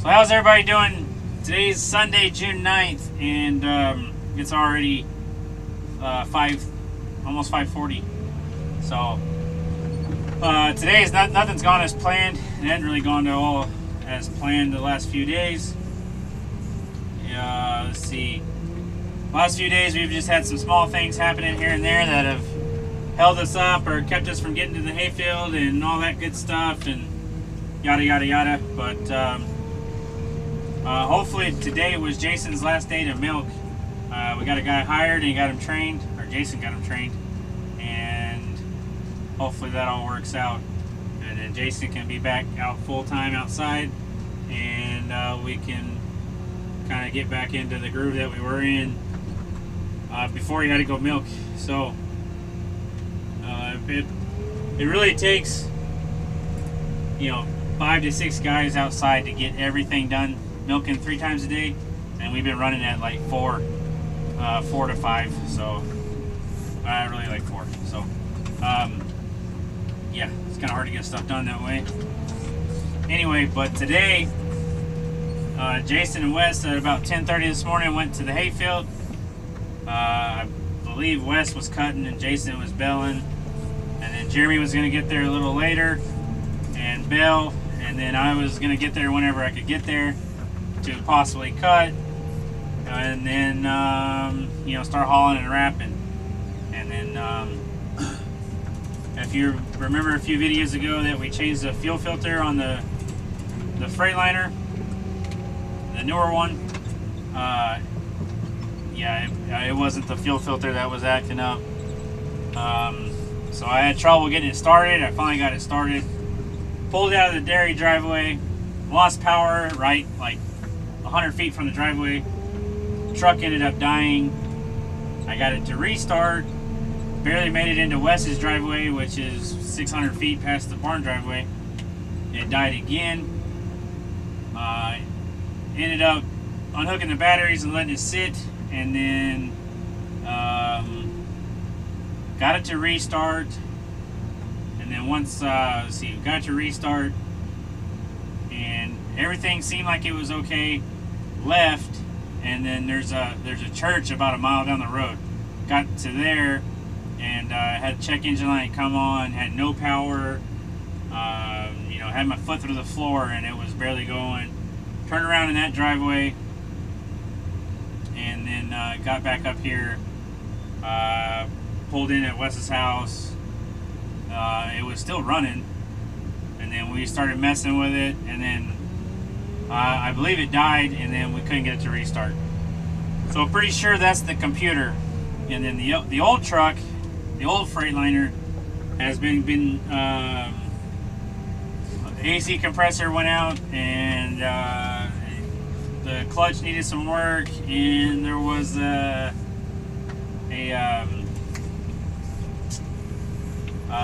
So how's everybody doing? Today's Sunday, June 9th, and it's already almost 5:40. So today is nothing's gone as planned. It hadn't really gone at all as planned the last few days. Let's see. Last few days we've just had some small things happening here and there that have held us up or kept us from getting to the hayfield and all that good stuff and yada yada yada. But hopefully today was Jason's last day to milk. We got a guy hired and he got him trained, or Jason got him trained, and hopefully that all works out. And then Jason can be back out full time outside, and we can kind of get back into the groove that we were in before he had to go milk. So it really takes 5 to 6 guys outside to get everything done, milking 3 times a day, and we've been running at like 4 to 5. So I really like 4. So yeah, it's kind of hard to get stuff done that way. Anyway, but today Jason and Wes at about 10:30 this morning went to the hayfield. I believe Wes was cutting and Jason was baling, and then Jeremy was going to get there a little later and bale, and then I was going to get there whenever I could get there to possibly cut, and then start hauling and wrapping. And then if you remember a few videos ago that we changed the fuel filter on the Freightliner, the newer one, it wasn't the fuel filter that was acting up. So I had trouble getting it started. I finally got it started. Pulled out of the dairy driveway, lost power right like 100 feet from the driveway. Truck ended up dying. I got it to restart. Barely made it into Wes's driveway, which is 600 feet past the barn driveway. It died again. Ended up unhooking the batteries and letting it sit, and then got it to restart. And then once got it to restart, and everything seemed like it was okay. Left, and then there's a church about a mile down the road. Got to there, and had check engine light come on. Had no power. Had my foot through the floor, and it was barely going. Turned around in that driveway, and then got back up here. Pulled in at Wes's house. It was still running, and then we started messing with it, and then I believe it died, and then we couldn't get it to restart. So I'm pretty sure that's the computer. And then the old truck, the old Freightliner, has been the AC compressor went out, and the clutch needed some work, and there was a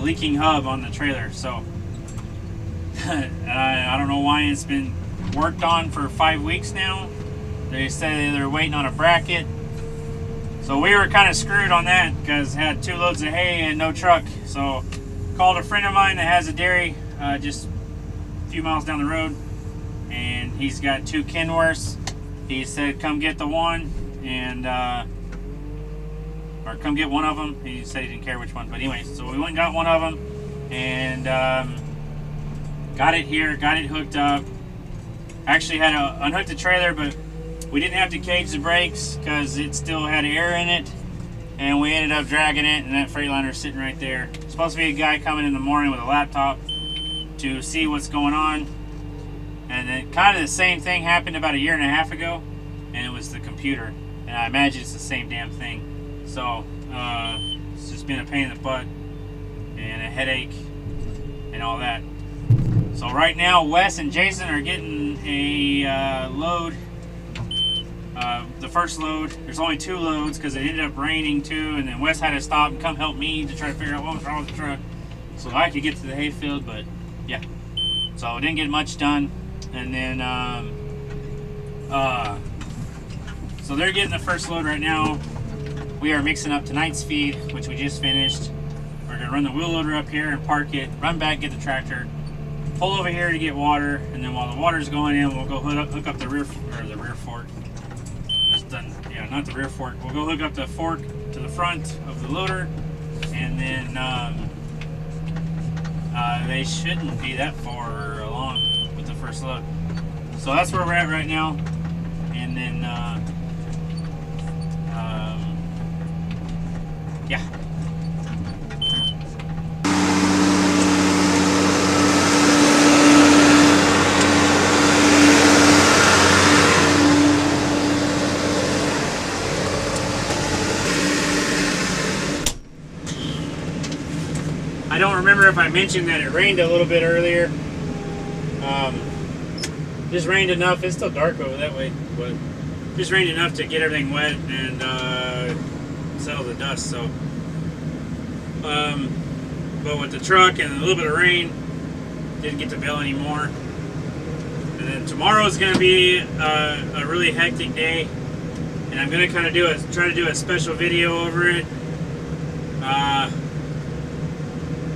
leaking hub on the trailer. So I don't know why it's been worked on for 5 weeks now. They say they're waiting on a bracket. So we were kind of screwed on that because had 2 loads of hay and no truck. So called a friend of mine that has a dairy just a few miles down the road, and he's got 2 Kenworths. He said come get the one, and or come get one of them. He said he didn't care which one, but anyway, so we went and got one of them, and got it here, got it hooked up. Actually had to unhook the trailer, but we didn't have to cage the brakes because it still had air in it, and we ended up dragging it, and that Freightliner sitting right there. Supposed to be a guy coming in the morning with a laptop to see what's going on, and then kind of the same thing happened about 1.5 years ago, and it was the computer, and I imagine it's the same damn thing. So it's just been a pain in the butt and a headache and all that. So right now Wes and Jason are getting a load. The first load, there's only 2 loads because it ended up raining too, and then Wes had to stop and come help me to try to figure out what was wrong with the truck so I could get to the hayfield. But yeah, so I didn't get much done. And then so they're getting the first load right now. We are mixing up tonight's feed, which we just finished. We're gonna run the wheel loader up here and park it, run back, get the tractor, pull over here to get water, and then while the water's going in, we'll go hook up the rear fork. Just done, yeah, not the rear fork. We'll go hook up the fork to the front of the loader, and then they shouldn't be that far along with the first load. So that's where we're at right now, and then yeah. I don't remember if I mentioned that it rained a little bit earlier. Just rained enough. It's still dark over that way, but just rained enough to get everything wet and settle the dust. So, but with the truck and a little bit of rain, didn't get to bail anymore. And then tomorrow is going to be a really hectic day, and I'm going to kind of try to do a special video over it.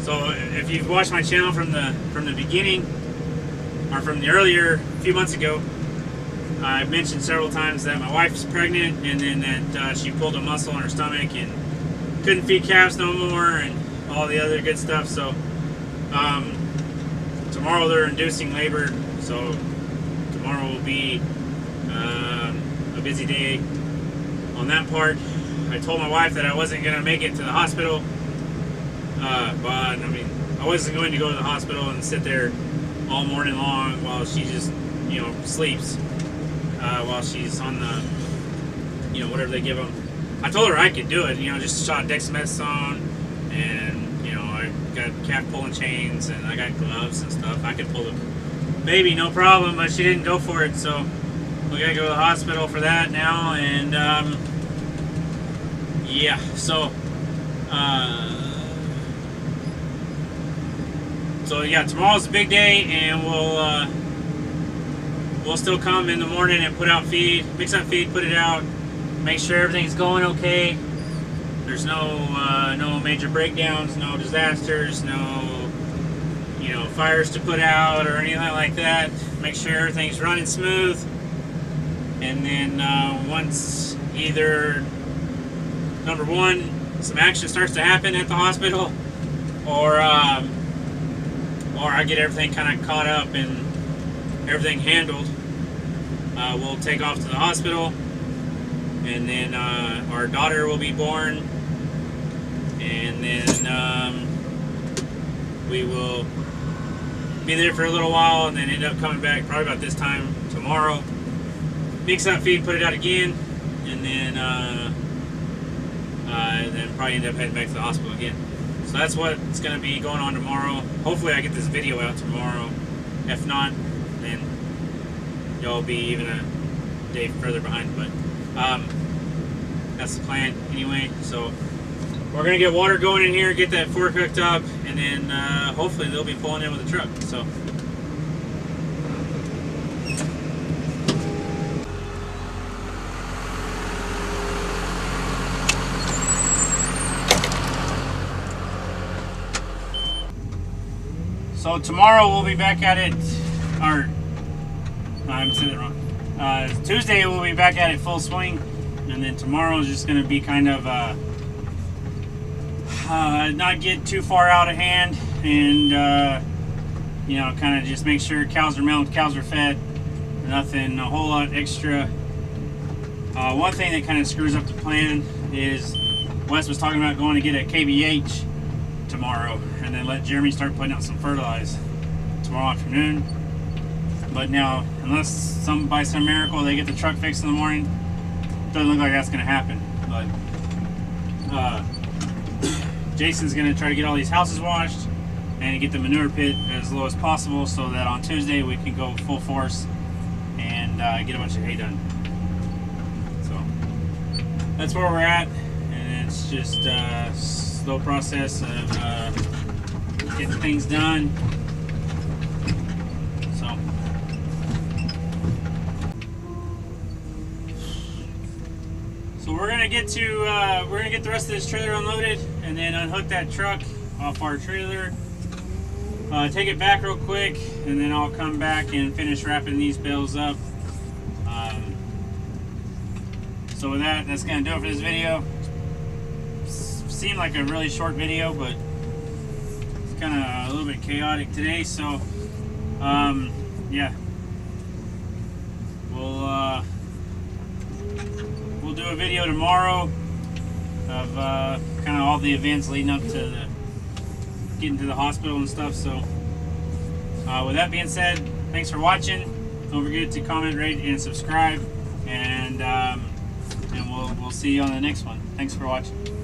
So if you've watched my channel from the beginning, or from the earlier few months ago, I mentioned several times that my wife's pregnant, and then that she pulled a muscle in her stomach and couldn't feed calves no more, and all the other good stuff. So tomorrow they're inducing labor, so tomorrow will be a busy day on that part. I told my wife that I wasn't going to make it to the hospital. But I mean, I wasn't going to go to the hospital and sit there all morning long while she just, you know, sleeps, while she's on the, you know, whatever they give them. I told her I could do it, you know, just shot dexamethasone, and, you know, I got calf pulling chains, and I got gloves and stuff. I could pull the baby, no problem, but she didn't go for it, so we gotta go to the hospital for that now, and, yeah, so, so yeah, tomorrow's a big day, and we'll still come in the morning and put out feed, mix up feed, put it out, make sure everything's going okay. There's no major breakdowns, no disasters, no, you know, fires to put out or anything like that. Make sure everything's running smooth, and then once either number one, some action starts to happen at the hospital, or I get everything kind of caught up and everything handled, we'll take off to the hospital, and then our daughter will be born, and then we will be there for a little while, and then end up coming back probably about this time tomorrow, mix up feed, put it out again, and then probably end up heading back to the hospital again. So that's what's going to be going on tomorrow. Hopefully I get this video out tomorrow. If not, then y'all be even a day further behind. But that's the plan anyway. So we're going to get water going in here, get that fork hooked up, and then hopefully they'll be pulling in with the truck. So. So tomorrow we'll be back at it, or I'm saying it wrong. Tuesday we'll be back at it full swing, and then tomorrow is just going to be kind of not get too far out of hand, and you know, kind of just make sure cows are milked, cows are fed, nothing a whole lot extra. One thing that kind of screws up the plan is Wes was talking about going to get a KBH tomorrow, and then let Jeremy start putting out some fertilizer tomorrow afternoon. But now, unless by some miracle they get the truck fixed in the morning, doesn't look like that's going to happen. But Jason's going to try to get all these houses washed and get the manure pit as low as possible, so that on Tuesday we can go full force and get a bunch of hay done. So that's where we're at, and it's just a slow process of getting things done. So we're gonna get the rest of this trailer unloaded, and then unhook that truck off our trailer, take it back real quick, and then I'll come back and finish wrapping these bales up. So with that, that's going to do it for this video. Seemed like a really short video, but it's kind of a little bit chaotic today, so yeah, we'll do a video tomorrow of kind of all the events leading up to getting to the hospital and stuff. So with that being said, thanks for watching. Don't forget to comment, rate, and subscribe, and we'll see you on the next one. Thanks for watching.